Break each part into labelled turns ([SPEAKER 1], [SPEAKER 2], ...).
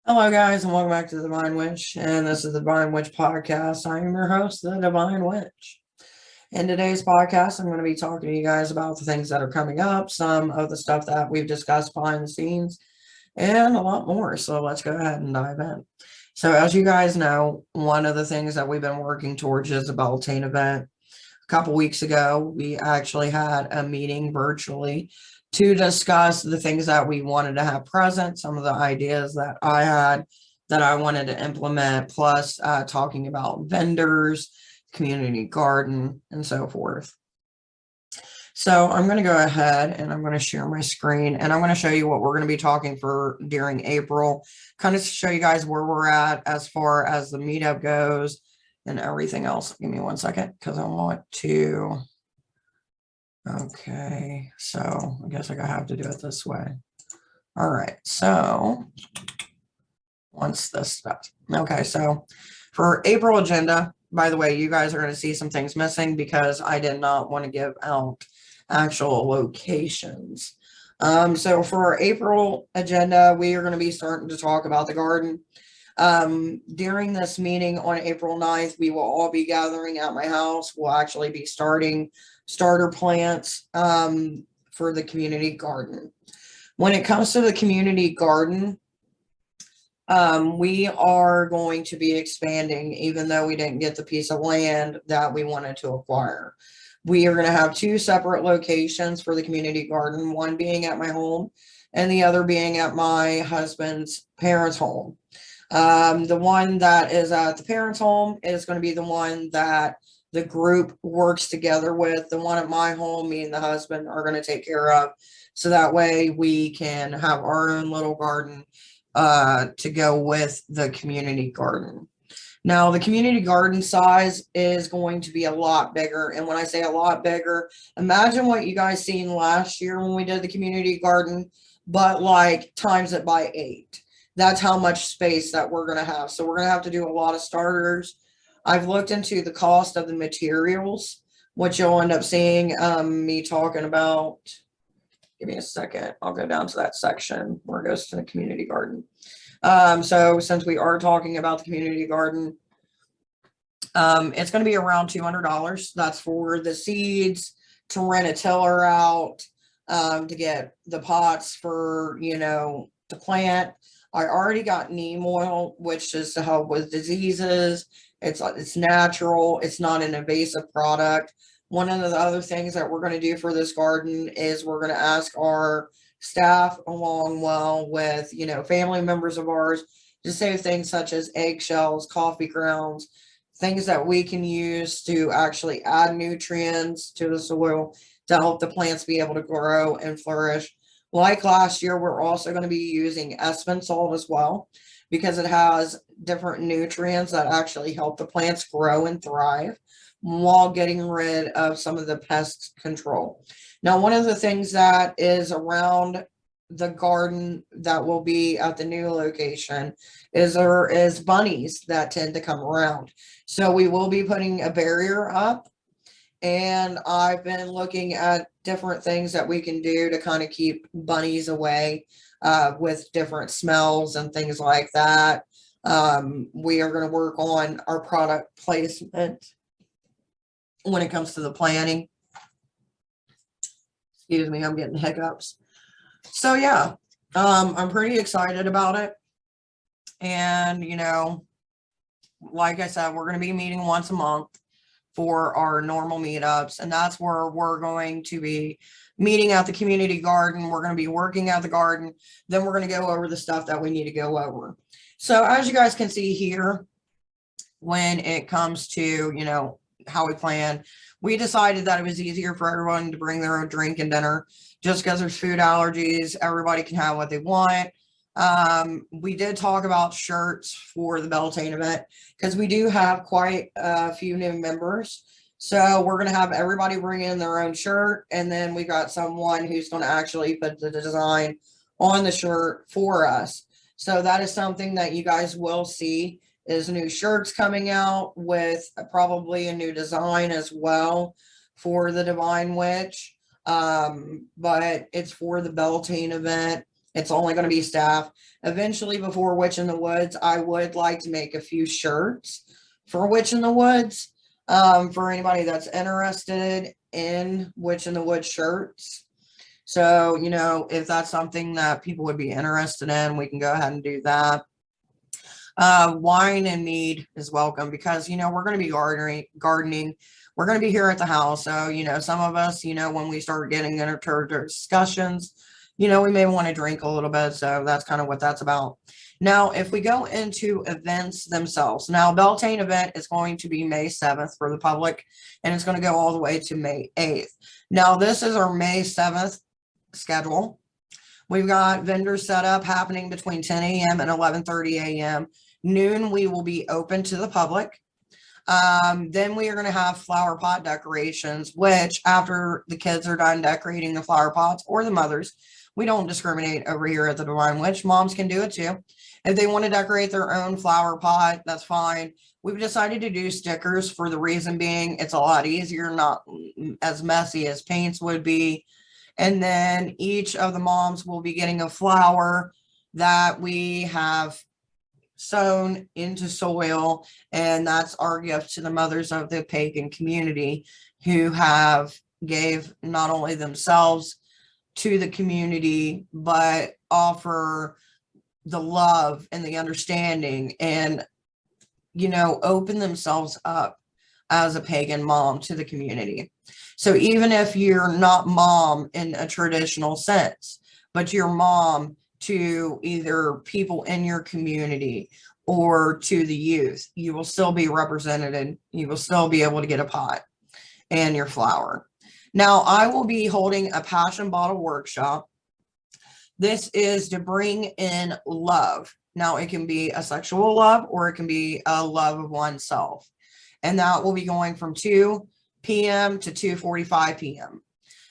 [SPEAKER 1] Hello, guys, and welcome back to the Divine Witch. And this is the Divine Witch podcast. I am your host, the Divine Witch. In today's podcast, I'm going to be talking to you guys about the things that are coming up, some of the stuff that we've discussed behind the scenes, and a lot more. So let's go ahead and dive in. So, as you guys know, one of the things that we've been working towards is the Beltane Event. A couple weeks ago, we actually had a meeting virtually to discuss the things that we wanted to have present, some of the ideas that I had that I wanted to implement, plus talking about vendors, community garden, and so forth. So I'm going to go ahead and I'm going to share my screen and I'm going to show you what we're going to be talking for during April, kind of to show you guys where we're at as far as the meetup goes and everything else. Give me one second because I want to. Okay, so I guess I have to do it this way. All right, so once this stuff. Okay, so for April agenda, by the way, you guys are going to see some things missing because I did not want to give out actual locations. So for our April agenda, we are going to be starting to talk about the garden. During this meeting on April 9th, we will all be gathering at my house. We'll actually be starting starter plants for the community garden. When it comes to the community garden, we are going to be expanding, even though we didn't get the piece of land that we wanted to acquire. We are going to have two separate locations for the community garden, one being at my home and the other being at my husband's parents' home. The one that is at the parents' home is going to be the one that the group works together with. The one at my home, me and the husband are going to take care of. So that way we can have our own little garden to go with the community garden. Now, the community garden size is going to be a lot bigger. And when I say a lot bigger, imagine what you guys seen last year when we did the community garden, but like times it by 8. That's how much space that we're going to have. So we're going to have to do a lot of starters. I've looked into the cost of the materials, which you'll end up seeing me talking about. Give me a second. I'll go down to that section where it goes to the community garden. So since we are talking about the community garden, it's going to be around $200. That's for the seeds, to rent a tiller out, to get the pots for, to plant. I already got neem oil, which is to help with diseases. It's natural. It's not an invasive product. One of the other things that we're going to do for this garden is we're going to ask our staff, along well with, family members of ours, to save things such as eggshells, coffee grounds, things that we can use to actually add nutrients to the soil to help the plants be able to grow and flourish. Like last year, we're also going to be using Epsom salt as well because it has different nutrients that actually help the plants grow and thrive while getting rid of some of the pest control. Now, one of the things that is around the garden that will be at the new location is there is bunnies that tend to come around. So we will be putting a barrier up, and I've been looking at different things that we can do to kind of keep bunnies away with different smells and things like that. We are going to work on our product placement when it comes to the planning. Excuse me, I'm getting hiccups. So yeah, I'm pretty excited about it. And, like I said, we're going to be meeting once a month for our normal meetups. And that's where we're going to be meeting at the community garden. We're going to be working at the garden. Then we're going to go over the stuff that we need to go over. So as you guys can see here, when it comes to, how we plan, we decided that it was easier for everyone to bring their own drink and dinner just because there's food allergies. Everybody can have what they want. We did talk about shirts for the Beltane event because we do have quite a few new members. So we're going to have everybody bring in their own shirt. And then we got someone who's going to actually put the design on the shirt for us. So that is something that you guys will see, is new shirts coming out with probably a new design as well for the Divine Witch. But it's for the Beltane event. It's only going to be staff. Eventually, before Witch in the Woods, I would like to make a few shirts for Witch in the Woods. For anybody that's interested in Witch in the Woods shirts. So, you know, if that's something that people would be interested in, we can go ahead and do that. Wine and mead is welcome because, you know, we're going to be gardening. We're going to be here at the house. So, you know, some of us, you know, when we start getting into discussions, you know, we may want to drink a little bit. So that's kind of what that's about. Now, if we go into events themselves, now Beltane Event is going to be May 7th for the public, and it's going to go all the way to May 8th. Now, this is our May 7th schedule. We've got vendors set up happening between 10 a.m. and 11:30 a.m. Noon, we will be open to the public. Then we are going to have flower pot decorations, which after the kids are done decorating the flower pots, or the mothers, we don't discriminate over here at the Divine Witch. Moms can do it too. If they want to decorate their own flower pot, that's fine. We've decided to do stickers for the reason being it's a lot easier, not as messy as paints would be. And then each of the moms will be getting a flower that we have sown into soil, and that's our gift to the mothers of the pagan community who have gave not only themselves to the community, but offer the love and the understanding and, you know, open themselves up as a pagan mom to the community. So even if you're not mom in a traditional sense, but you're mom to either people in your community or to the youth, you will still be represented. You will still be able to get a pot and your flower. Now, I will be holding a passion bottle workshop. This is to bring in love. Now, it can be a sexual love or it can be a love of oneself. And that will be going from 2 p.m. to 2:45 p.m.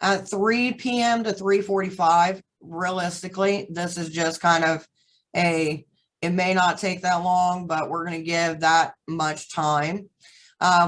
[SPEAKER 1] At 3 p.m. to 3:45, realistically, this is just kind of it may not take that long, but we're going to give that much time.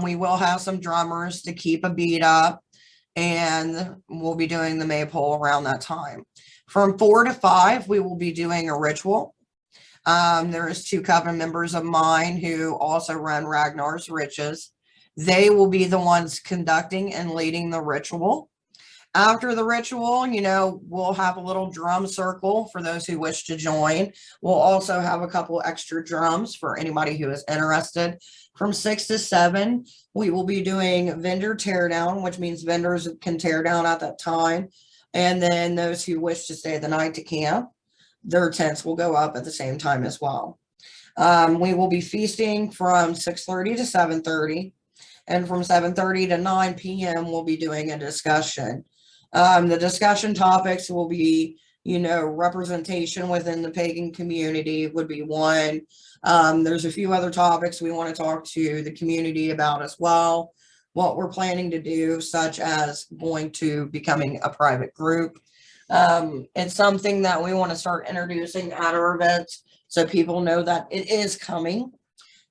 [SPEAKER 1] We will have some drummers to keep a beat up, and we'll be doing the maypole around that time. From 4 to 5, we will be doing a ritual. There is 2 coven members of mine who also run Ragnar's Riches. They will be the ones conducting and leading the ritual. After the ritual, you know, we'll have a little drum circle for those who wish to join. We'll also have a couple extra drums for anybody who is interested. From 6 to 7, we will be doing vendor teardown, which means vendors can tear down at that time. And then those who wish to stay the night to camp, their tents will go up at the same time as well. We will be feasting from 6:30 to 7:30. And from 7:30 to 9 p.m., we'll be doing a discussion. The discussion topics will be, you know, representation within the pagan community would be one. There's a few other topics we want to talk to the community about as well. What we're planning to do, such as going to becoming a private group. It's something that we want to start introducing at our events so people know that it is coming.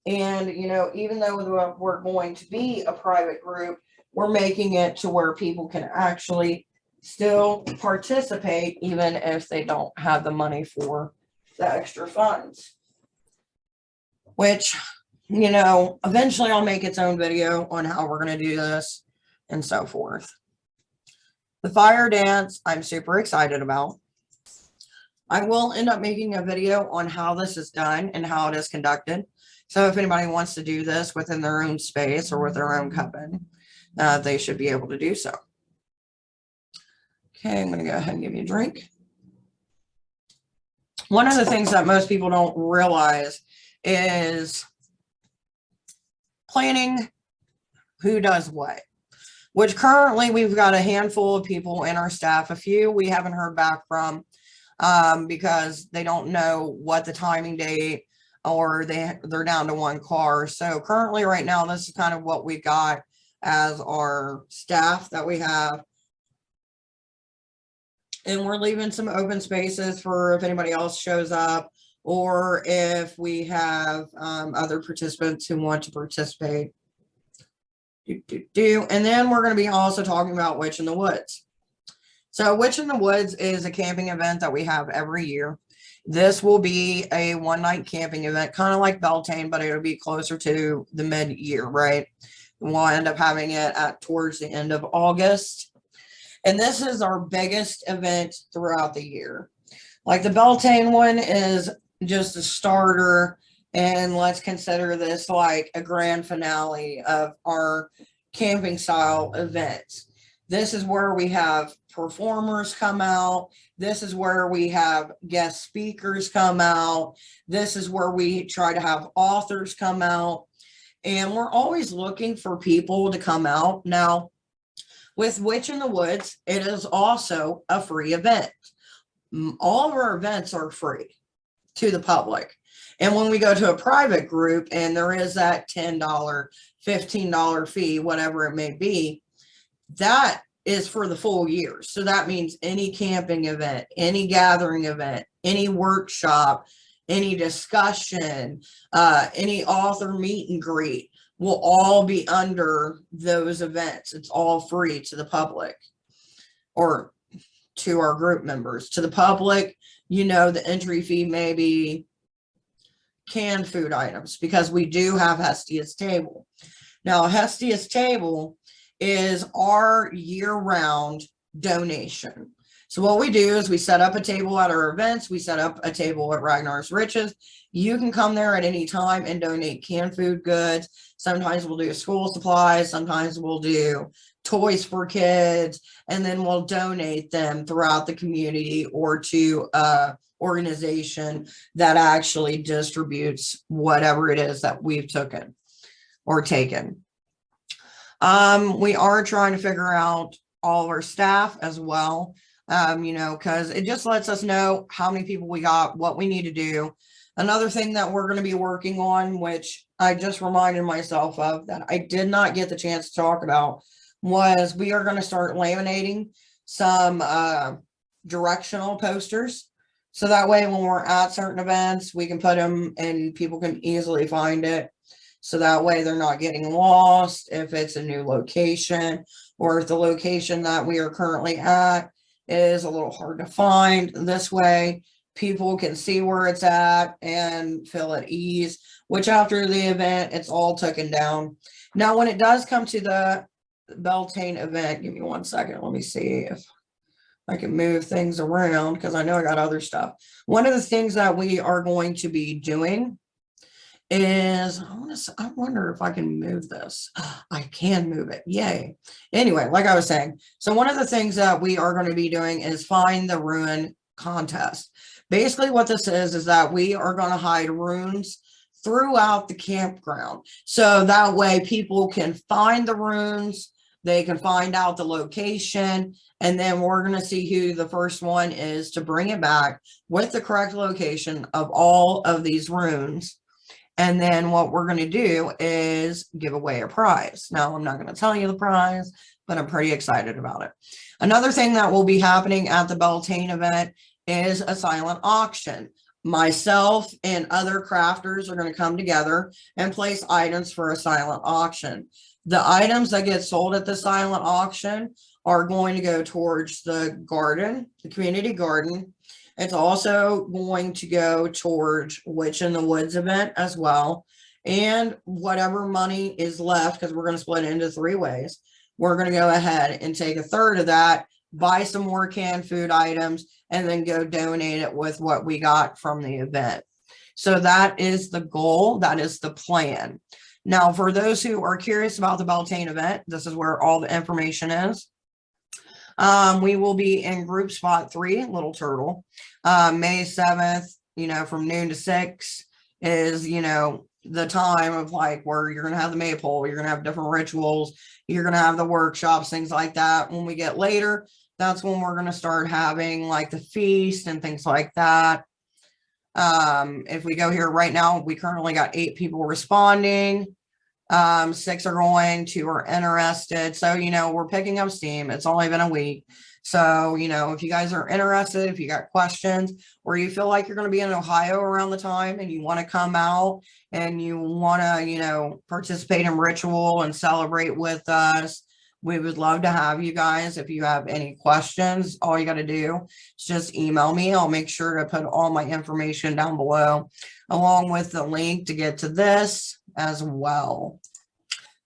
[SPEAKER 1] And, you know, even though we're going to be a private group, we're making it to where people can actually still participate, even if they don't have the money for the extra funds. Which, you know, eventually I'll make its own video on how we're going to do this and so forth. The fire dance, I'm super excited about. I will end up making a video on how this is done and how it is conducted. So if anybody wants to do this within their own space or with their own coven, they should be able to do so. Okay, I'm going to go ahead and give you a drink. One of the things that most people don't realize is planning who does what. Which currently we've got a handful of people in our staff. A few we haven't heard back from because they don't know what the timing date, or they're down to 1 car. So currently right now, this is kind of what we got as our staff that we have. And we're leaving some open spaces for if anybody else shows up, or if we have other participants who want to participate. And then we're going to be also talking about Witch in the Woods. So Witch in the Woods is a camping event that we have every year. This will be a one-night camping event, kind of like Beltane, but it'll be closer to the mid-year, right? We'll end up having it towards the end of August. And this is our biggest event throughout the year. Like the Beltane one is just a starter, and let's consider this like a grand finale of our camping style events. This is where we have performers come out. This is where we have guest speakers come out. This is where we try to have authors come out. And we're always looking for people to come out. Now, with Witch in the Woods, it is also a free event. All of our events are free to the public. And when we go to a private group and there is that $10, $15 fee, whatever it may be, that is for the full year. So that means any camping event, any gathering event, any workshop, any discussion, any author meet and greet will all be under those events. It's all free to the public, or to our group members. To the public, the entry fee may be canned food items, because we do have Hestia's Table. Now, Hestia's Table is our year-round donation. So what we do is we set up a table at our events. We set up a table at Ragnar's Riches. You can come there at any time and donate canned food goods. Sometimes we'll do school supplies. Sometimes we'll do toys for kids, and then we'll donate them throughout the community or to a organization that actually distributes whatever it is that we've taken. We are trying to figure out all of our staff as well, because it just lets us know how many people we got, what we need to do. Another thing that we're going to be working on, which I just reminded myself of that I did not get the chance to talk about, was we are going to start laminating some directional posters. So that way when we're at certain events, we can put them and people can easily find it. So that way they're not getting lost if it's a new location, or if the location that we are currently at is a little hard to find. This way people can see where it's at and feel at ease, which after the event, it's all taken down. Now, when it does come to the Beltane event, give me 1 second. Let me see if I can move things around, because I know I got other stuff. One of the things that we are going to be doing is, I wonder if I can move this. I can move it. Yay. Anyway, like I was saying, so one of the things that we are going to be doing is find the rune contest. Basically what this is that we are going to hide runes throughout the campground. So that way people can find the runes, they can find out the location, and then we're going to see who the first one is to bring it back with the correct location of all of these runes. And then what we're going to do is give away a prize. Now, I'm not going to tell you the prize, but I'm pretty excited about it. Another thing that will be happening at the Beltane event is a silent auction. Myself and other crafters are going to come together and place items for a silent auction. The items that get sold at the silent auction are going to go towards the garden, the community garden. It's also going to go towards Witch in the Woods event as well. And whatever money is left, because we're going to split it into 3 ways, we're going to go ahead and take a third of that, buy some more canned food items, and then go donate it with what we got from the event. So that is the goal. That is the plan. Now, for those who are curious about the Beltane event, this is where all the information is. We will be in group spot 3, Little Turtle. May 7th, from noon to 6 is, the time of like where you're going to have the maypole, you're going to have different rituals, you're going to have the workshops, things like that. When we get later, that's when we're going to start having like the feast and things like that. If we go here right now, we currently got 8 people responding. 6 are going, 2 are interested. So, we're picking up steam. It's only been a week. So, if you guys are interested, if you got questions, or you feel like you're going to be in Ohio around the time and you want to come out and you want to, participate in ritual and celebrate with us, We would love to have you guys. If you have any questions, all you got to do is just email me. I'll make sure to put all my information down below, along with the link to get to this as well.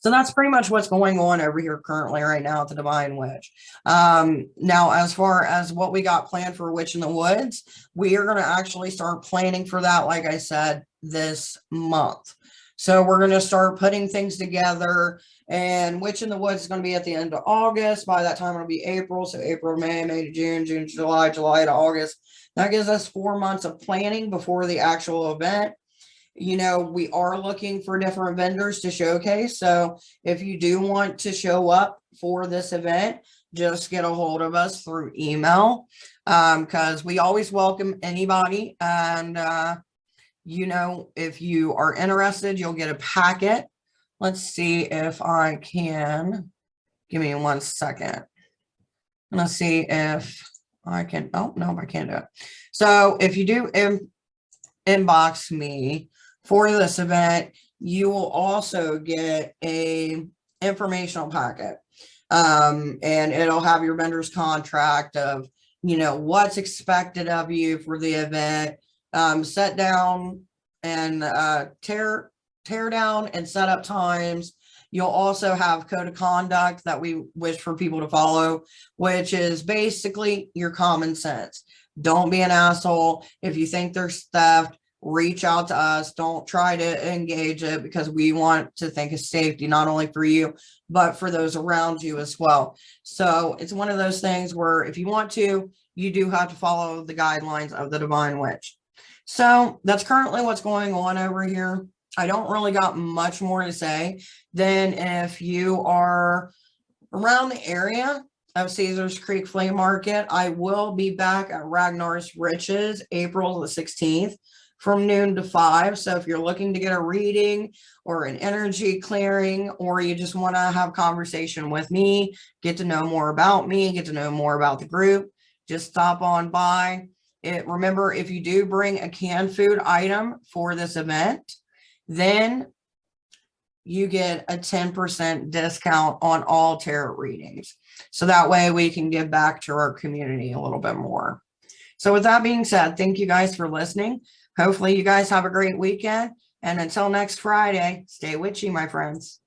[SPEAKER 1] So that's pretty much what's going on over here currently right now at the Devine Witch. Now, as far as what we got planned for Witch in the Woods, we are going to actually start planning for that, like I said, this month. So we're going to start putting things together, and Witch in the Woods is going to be at the end of August. By that time, it'll be April. So April, May, May to June, June to July, July to August. That gives us 4 months of planning before the actual event. You know, we are looking for different vendors to showcase. So if you do want to show up for this event, just get a hold of us through email, because we always welcome anybody. And, you know, if you are interested, you'll get a packet. Let's see if I can, give me 1 second. Let's see if I can, oh, no, I can't do it. So if you do inbox me for this event, you will also get a informational packet. And it'll have your vendor's contract of, you know, what's expected of you for the event, set down and tear down and set up times. You'll also have code of conduct that we wish for people to follow, which is basically your common sense. Don't be an asshole. If you think there's theft, reach out to us. Don't try to engage it, because we want to think of safety, not only for you, but for those around you as well. So it's one of those things where if you want to, you do have to follow the guidelines of the Devine Witch. So that's currently what's going on over here. I don't really got much more to say than if you are around the area of Caesars Creek Flea Market, I will be back at Ragnar's Riches April the 16th. From noon to 5. So if you're looking to get a reading or an energy clearing, or you just want to have conversation with me, get to know more about me, get to know more about the group, just stop on by. Remember, if you do bring a canned food item for this event, then you get a 10% discount on all tarot readings. So that way we can give back to our community a little bit more. So with that being said, thank you guys for listening. Hopefully you guys have a great weekend. And until next Friday, stay witchy, my friends.